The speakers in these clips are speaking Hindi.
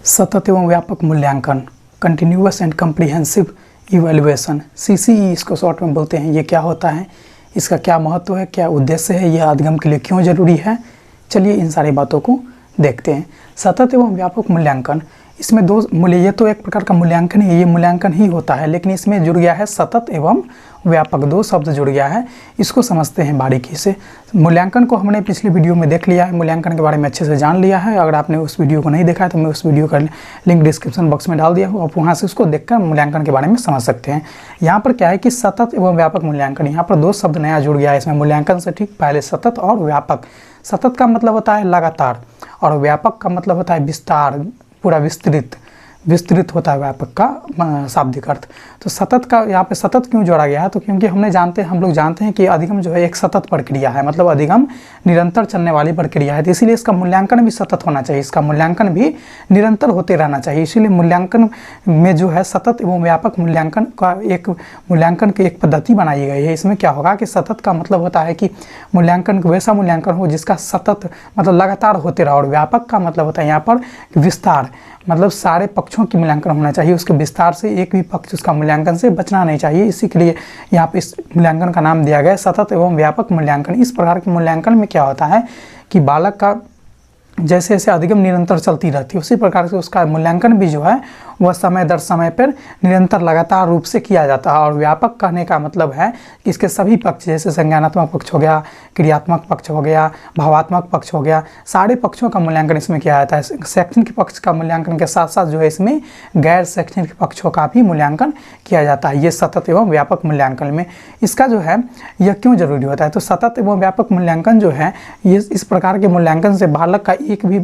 सतत एवं व्यापक मूल्यांकन, continuous and comprehensive evaluation, CCE इसको शॉर्ट में बोलते हैं। ये क्या होता है, इसका क्या महत्व है, क्या उद्देश्य है, यह अधिगम के लिए क्यों जरूरी है, चलिए इन सारी बातों को देखते हैं। सतत एवं व्यापक मूल्यांकन, इसमें दो मूल्य, ये तो एक प्रकार का मूल्यांकन है, ये मूल्यांकन ही होता है, लेकिन इसमें जुड़ गया है सतत एवं व्यापक, दो शब्द जुड़ गया है। इसको समझते हैं बारीकी से। मूल्यांकन को हमने पिछले वीडियो में देख लिया है, मूल्यांकन के बारे में अच्छे से जान लिया है। अगर आपने उस वीडियो को नहीं देखा है तो मैं उस वीडियो का लिंक डिस्क्रिप्शन बॉक्स में डाल दिया हूँ, आप वहाँ से उसको देखकर मूल्यांकन के बारे में समझ सकते हैं। यहाँ पर क्या है कि सतत एवं व्यापक मूल्यांकन, यहाँ पर दो शब्द नया जुड़ गया है इसमें मूल्यांकन से ठीक पहले, सतत और व्यापक। सतत का मतलब होता है लगातार और व्यापक का मतलब होता है विस्तार, पूरा विस्तृत होता है व्यापक का शाब्दिक अर्थ। तो सतत का यहाँ पे सतत क्यों जोड़ा गया है, तो क्योंकि हम लोग जानते हैं कि अधिगम जो है एक सतत प्रक्रिया है, मतलब अधिगम निरंतर चलने वाली प्रक्रिया है, तो इसीलिए इसका मूल्यांकन भी सतत होना चाहिए, इसका मूल्यांकन भी निरंतर होते रहना चाहिए। इसीलिए मूल्यांकन में जो है सतत एवं व्यापक मूल्यांकन की एक पद्धति बनाई गई है। इसमें क्या होगा कि सतत का मतलब होता है कि मूल्यांकन वैसा मूल्यांकन हो जिसका सतत मतलब लगातार होते रहा, और व्यापक का मतलब होता है यहाँ पर विस्तार, मतलब सारे पक्षों की मूल्यांकन होना चाहिए, उसके विस्तार से एक भी पक्ष उसका मूल्यांकन से बचना नहीं चाहिए। इसी के लिए यहाँ पे इस मूल्यांकन का नाम दिया गया है सतत एवं व्यापक मूल्यांकन। इस प्रकार के मूल्यांकन में क्या होता है कि बालक का जैसे जैसे अधिगम निरंतर चलती रहती है, उसी प्रकार से उसका मूल्यांकन भी जो है वह समय दर समय पर निरंतर लगातार रूप से किया जाता है। और व्यापक कहने का मतलब है कि इसके सभी पक्ष, जैसे संज्ञानात्मक पक्ष हो गया, क्रियात्मक पक्ष हो गया, भावात्मक पक्ष हो गया, सारे पक्षों का मूल्यांकन इसमें किया जाता है। शैक्षणिक पक्ष का मूल्यांकन के साथ साथ जो है इसमें गैर शैक्षणिक पक्षों का भी मूल्यांकन किया जाता है। ये सतत एवं व्यापक मूल्यांकन में इसका जो है यह क्यों जरूरी होता है, तो सतत एवं व्यापक मूल्यांकन जो है ये इस प्रकार के मूल्यांकन से बालक का एक भी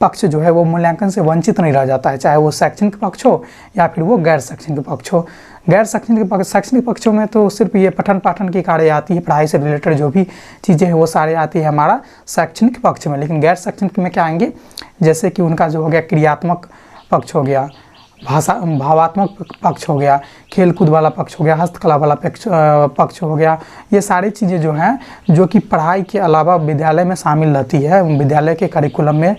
पक्ष जो है वो मूल्यांकन से वंचित नहीं रह जाता है, चाहे वो शैक्षणिक पक्ष हो या फिर वो गैर शैक्षणिक पक्ष हो। गैर शैक्षणिक पक्षों में तो सिर्फ ये पठन पाठन की कार्य आती है, पढ़ाई से रिलेटेड जो भी चीज़ें हैं वो सारे आती है हमारा शैक्षणिक पक्ष में। लेकिन गैर शैक्षणिक में क्या आएंगे, जैसे कि उनका जो हो गया क्रियात्मक पक्ष हो गया, भावात्मक पक्ष हो गया, खेल कूद वाला पक्ष हो गया, हस्तकला वाला पक्ष हो गया, ये सारी चीज़ें जो हैं जो कि पढ़ाई के अलावा विद्यालय में शामिल रहती है, विद्यालय के करिकुलम में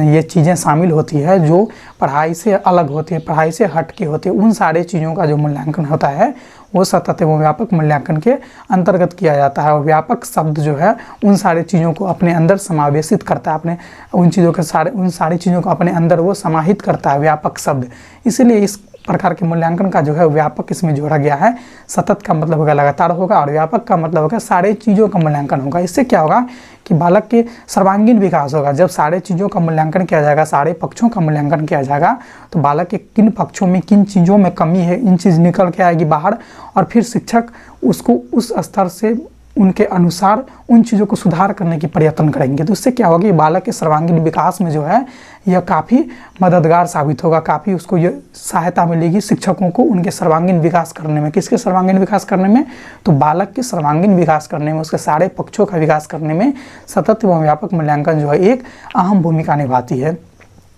ये चीज़ें शामिल होती है जो पढ़ाई से अलग होती है, पढ़ाई से हट के होती है, उन सारे चीज़ों का जो मूल्यांकन होता है वो सतत एवं व्यापक मूल्यांकन के अंतर्गत किया जाता है। और व्यापक शब्द जो है उन सारी चीज़ों को अपने अंदर समावेशित करता है, अपने उन सारी चीज़ों को अपने अंदर वो समाहित करता है व्यापक शब्द। इसीलिए इस प्रकार के मूल्यांकन का जो है व्यापक इसमें जोड़ा गया है। सतत का मतलब होगा लगातार होगा और व्यापक का मतलब होगा सारे चीज़ों का मूल्यांकन होगा। इससे क्या होगा कि बालक के सर्वांगीण विकास होगा। जब सारे चीज़ों का मूल्यांकन किया जाएगा, सारे पक्षों का मूल्यांकन किया जाएगा, तो बालक के किन पक्षों में किन चीज़ों में कमी है, इन चीज़ निकल के आएगी बाहर, और फिर शिक्षक उसको उस स्तर से उनके अनुसार उन चीज़ों को सुधार करने की प्रयत्न करेंगे। तो इससे क्या होगा कि बालक के सर्वांगीण विकास में जो है यह काफ़ी मददगार साबित होगा, काफ़ी उसको ये सहायता मिलेगी शिक्षकों को उनके सर्वांगीण विकास करने में। किसके सर्वांगीण विकास करने में, तो बालक के सर्वांगीण विकास करने में, उसके सारे पक्षों का विकास करने में सतत एवं व्यापक मूल्यांकन जो है एक अहम भूमिका निभाती है।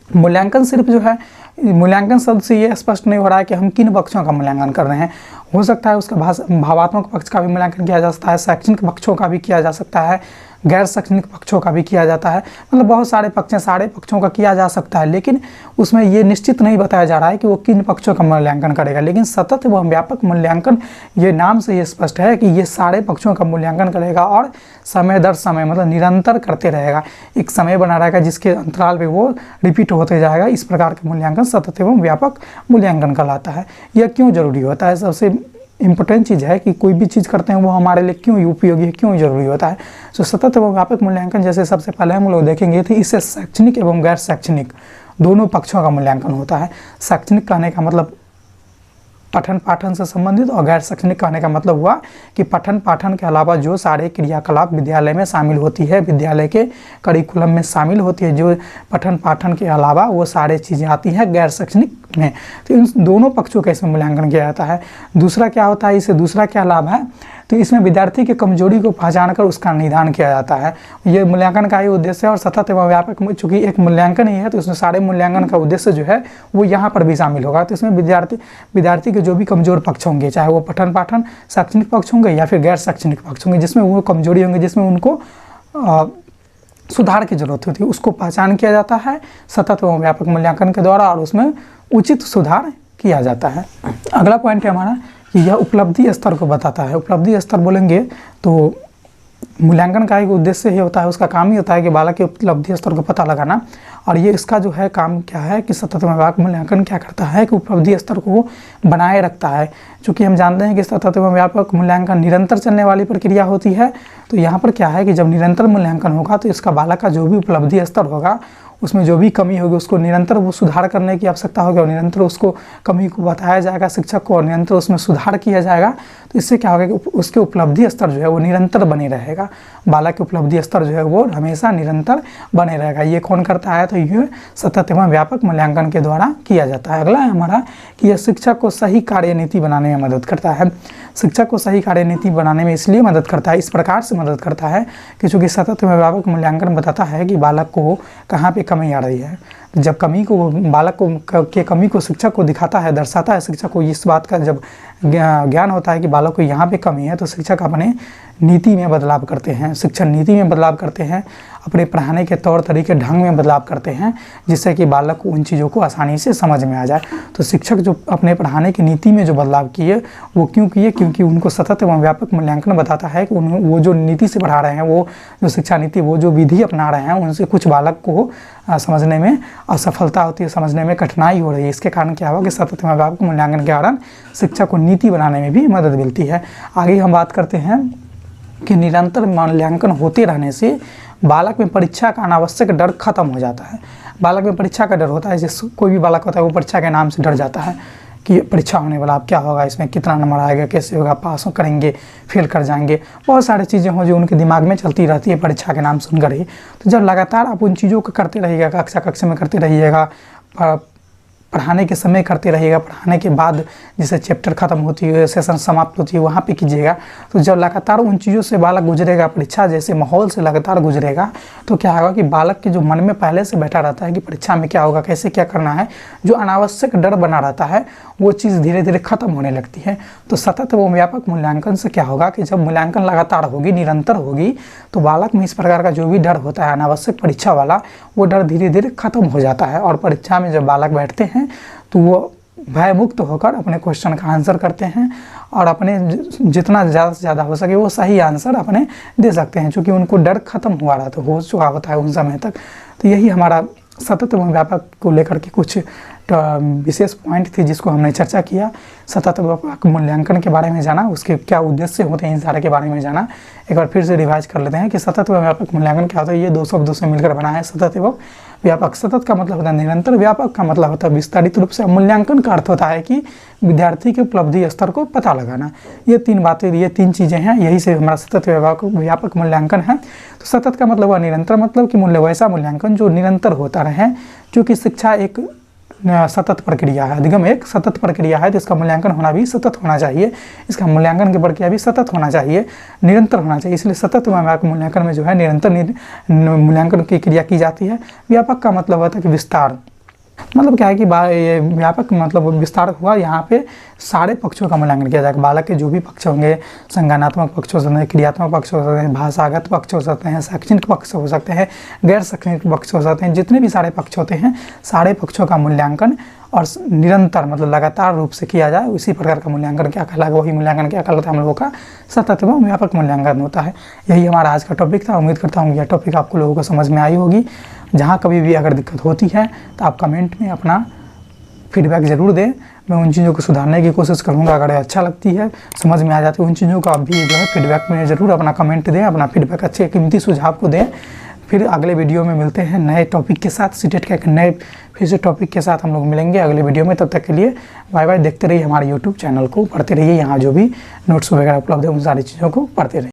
मूल्यांकन सिर्फ जो है, मूल्यांकन शब्द से ये स्पष्ट नहीं हो रहा है कि हम किन पक्षों का मूल्यांकन कर रहे हैं। हो सकता है उसका भावात्मक पक्ष का भी मूल्यांकन किया जा सकता है, शैक्षणिक पक्षों का भी किया जा सकता है, गैर शैक्षणिक पक्षों का भी किया जाता है, मतलब बहुत सारे पक्ष हैं, सारे पक्षों का किया जा सकता है। लेकिन उसमें ये निश्चित नहीं बताया जा रहा है कि वो किन पक्षों का मूल्यांकन करेगा। लेकिन सतत एवं व्यापक मूल्यांकन ये नाम से ये स्पष्ट है कि ये सारे पक्षों का मूल्यांकन करेगा और समय दर समय मतलब निरंतर करते रहेगा, एक समय बना रहेगा जिसके अंतराल पे वो रिपीट होते जाएगा। इस प्रकार का मूल्यांकन सतत एवं व्यापक मूल्यांकन कहलाता है। यह क्यों जरूरी होता है, सबसे इम्पोर्टेंट चीज़ है कि कोई भी चीज़ करते हैं वो हमारे लिए क्यों उपयोगी है, क्यों जरूरी होता है। तो सतत एवं व्यापक मूल्यांकन जैसे सबसे पहले हम लोग देखेंगे तो इससे शैक्षणिक एवं गैर शैक्षणिक दोनों पक्षों का मूल्यांकन होता है। शैक्षणिक कहने का मतलब पठन पाठन से संबंधित, और गैर शैक्षणिक कहने का मतलब हुआ कि पठन पाठन के अलावा जो सारे क्रियाकलाप विद्यालय में शामिल होती है, विद्यालय के करिकुलम में शामिल होती है, जो पठन पाठन के अलावा वो सारे चीज़ें आती हैं गैर शैक्षणिक में। तो इन दोनों पक्षों का इसमें मूल्यांकन किया जाता है। दूसरा क्या होता है, इससे दूसरा क्या लाभ है, तो इसमें विद्यार्थी की कमजोरी को पहचान कर उसका निदान किया जाता है। ये मूल्यांकन का ही उद्देश्य है। और सतत एवं व्यापक चूँकि एक मूल्यांकन ही है तो इसमें सारे मूल्यांकन का उद्देश्य जो है वो यहाँ पर भी शामिल होगा। तो इसमें विद्यार्थी के जो भी कमजोर पक्ष होंगे, चाहे वो पठन पाठन शैक्षणिक पक्ष होंगे या फिर गैर शैक्षणिक पक्ष होंगे, जिसमें वो कमजोरी होंगे, जिसमें उनको सुधार की जरूरत होती है, उसको पहचान किया जाता है सतत एवं व्यापक मूल्यांकन के द्वारा और उसमें उचित सुधार किया जाता है। अगला पॉइंट है हमारा कि यह उपलब्धि स्तर को बताता है। उपलब्धि स्तर बोलेंगे तो मूल्यांकन का एक उद्देश्य ही होता है, उसका काम ही होता है कि बालक के उपलब्धि स्तर को पता लगाना। और ये इसका जो है काम क्या है कि सतत एवं व्यापक मूल्यांकन क्या करता है कि उपलब्धि स्तर को बनाए रखता है। चूँकि हम जानते हैं कि सतत एवं व्यापक मूल्यांकन निरंतर चलने वाली प्रक्रिया होती है, तो यहाँ पर क्या है कि जब निरंतर मूल्यांकन होगा तो इसका बालक का जो भी उपलब्धि स्तर होगा उसमें जो भी कमी होगी उसको निरंतर वो सुधार करने की आवश्यकता होगी और निरंतर उसको कमी को बताया जाएगा शिक्षक को और निरंतर उसमें सुधार किया जाएगा। तो इससे क्या होगा कि उसके उपलब्धि स्तर जो है वो निरंतर बने रहेगा, बालक के उपलब्धि स्तर जो है वो हमेशा निरंतर बने रहेगा। ये कौन करता है? तो ये सतत एवं व्यापक मूल्यांकन के द्वारा किया जाता है। अगला है हमारा कि यह शिक्षक को सही कार्यनीति बनाने में मदद करता है। शिक्षक को सही कार्यनीति बनाने में इसलिए मदद करता है, इस प्रकार से मदद करता है कि चूँकि सतत एवं व्यापक मूल्यांकन बताता है कि बालक को कहाँ पे कमी आ रही है। जब कमी को बालक को के कमी को शिक्षक को दिखाता है, दर्शाता है, शिक्षक को इस बात का जब ज्ञान होता है कि बालक को यहाँ पे कमी है, तो शिक्षक अपने नीति में बदलाव करते हैं, शिक्षण नीति में बदलाव करते हैं, अपने पढ़ाने के तौर तरीके ढंग में बदलाव करते हैं, जिससे कि बालक को उन चीज़ों को आसानी से समझ में आ जाए। तो शिक्षक जो अपने पढ़ाने की नीति में जो बदलाव किए वो क्यों किए? क्योंकि उनको सतत एवं व्यापक मूल्यांकन बताता है कि वो जो नीति से पढ़ा रहे हैं, वो जो शिक्षा नीति, वो जो विधि अपना रहे हैं, उनसे कुछ बालक को समझने में असफलता होती है, समझने में कठिनाई हो रही है। इसके कारण क्या होगा कि सतत एवं व्यापक मूल्यांकन के कारण शिक्षक को नीति बनाने में भी मदद मिलती है। आगे हम बात करते हैं कि निरंतर मूल्यांकन होते रहने से बालक में परीक्षा का अनावश्यक डर खत्म हो जाता है। बालक में परीक्षा का डर होता है, जैसे कोई भी बालक होता है वो परीक्षा के नाम से डर जाता है कि परीक्षा होने वाला, अब क्या होगा, इसमें कितना नंबर आएगा, कैसे होगा, पास करेंगे, फेल कर जाएंगे, बहुत सारी चीज़ें हों जो उनके दिमाग में चलती रहती है परीक्षा के नाम सुनकर ही। तो जब लगातार आप उन चीज़ों को करते रहिएगा, कक्षा में करते रहिएगा, पढ़ाने के समय करते रहिएगा, पढ़ाने के बाद जैसे चैप्टर ख़त्म होती है, सेशन समाप्त होती है, वहाँ पे कीजिएगा। तो जब लगातार उन चीज़ों से बालक गुजरेगा, परीक्षा जैसे माहौल से लगातार गुजरेगा, तो क्या होगा कि बालक के जो मन में पहले से बैठा रहता है कि परीक्षा में क्या होगा, कैसे क्या करना है, जो अनावश्यक डर बना रहता है, वो चीज़ धीरे धीरे ख़त्म होने लगती है। तो सतत एवं व्यापक मूल्यांकन से क्या होगा कि जब मूल्यांकन लगातार होगी, निरंतर होगी, तो बालक में इस प्रकार का जो भी डर होता है अनावश्यक परीक्षा वाला, वो डर धीरे धीरे खत्म हो जाता है। और परीक्षा में जब बालक बैठते हैं तो वो भयमुक्त होकर अपने क्वेश्चन का आंसर करते हैं और अपने जितना ज़्यादा से ज़्यादा हो सके वो सही आंसर अपने दे सकते हैं, क्योंकि उनको डर खत्म हुआ रहा हो चुका होता है उन समय तक। तो यही हमारा सतत एवं व्यापक को लेकर के कुछ विशेष पॉइंट थी जिसको हमने चर्चा किया। सतत व्यापक मूल्यांकन के बारे में जाना, उसके क्या उद्देश्य होते हैं, इन सारे के बारे में जाना। एक बार फिर से रिवाइज कर लेते हैं कि सतत एवं व्यापक मूल्यांकन क्या होता है। ये दो शब्दों से मिलकर बना है, सतत एवं व्यापक। सतत का मतलब होता है निरंतर, व्यापक का मतलब होता है विस्तारित रूप से। मूल्यांकन का अर्थ होता है कि विद्यार्थी के उपलब्धि स्तर को पता लगाना। ये तीन बातें, ये तीन चीज़ें हैं, यही से हमारा सतत व्यापक मूल्यांकन है। तो सतत का मतलब हुआ निरंतर, मतलब कि वैसा मूल्यांकन जो निरंतर होता रहे, क्योंकि शिक्षा एक सतत प्रक्रिया है, अधिगम एक सतत प्रक्रिया है, तो इसका मूल्यांकन होना भी सतत होना चाहिए, इसका मूल्यांकन की प्रक्रिया भी सतत होना चाहिए, निरंतर होना चाहिए। इसलिए सतत व्यापक मूल्यांकन में जो है निरंतर मूल्यांकन की क्रिया की जाती है। व्यापक का मतलब होता है कि विस्तार, मतलब क्या है कि ये व्यापक मतलब विस्तार हुआ, यहाँ पे सारे पक्षों का मूल्यांकन किया जाएगा। बालक के जो भी पक्ष होंगे, संज्ञानात्मक पक्ष हो सकते हैं, क्रियात्मक पक्ष हो सकते हैं, भाषागत पक्ष हो सकते हैं, शैक्षणिक पक्ष हो सकते हैं, गैर शैक्षणिक पक्ष हो सकते हैं, जितने भी सारे पक्ष होते हैं, सारे पक्षों का मूल्यांकन और निरंतर मतलब लगातार रूप से किया जाए, उसी प्रकार का मूल्यांकन क्या कहलाएगा, वही मूल्यांकन क्या कहलाता है हम लोगों का सतत एवं व्यापक मूल्यांकन होता है। यही हमारा आज का टॉपिक था। उम्मीद करता हूँ यह टॉपिक आपको लोगों को समझ में आई होगी। जहाँ कभी भी अगर दिक्कत होती है तो आप कमेंट में अपना फीडबैक ज़रूर दें, मैं उन चीज़ों को सुधारने की कोशिश करूँगा। अगर अच्छा लगती है, समझ में आ जाती है उन चीज़ों को, आप भी जो है फीडबैक में ज़रूर अपना कमेंट दें, अपना फीडबैक अच्छे कीमती सुझाव को दें। फिर अगले वीडियो में मिलते हैं नए टॉपिक के साथ, सीटेट का एक नए फिर से टॉपिक के साथ हम लोग मिलेंगे अगले वीडियो में। तब तक के लिए बाय बाय। देखते रहिए हमारे यूट्यूब चैनल को, पढ़ते रहिए, यहाँ जो भी नोट्स वगैरह उपलब्ध है उन सारी चीज़ों को पढ़ते रहिए।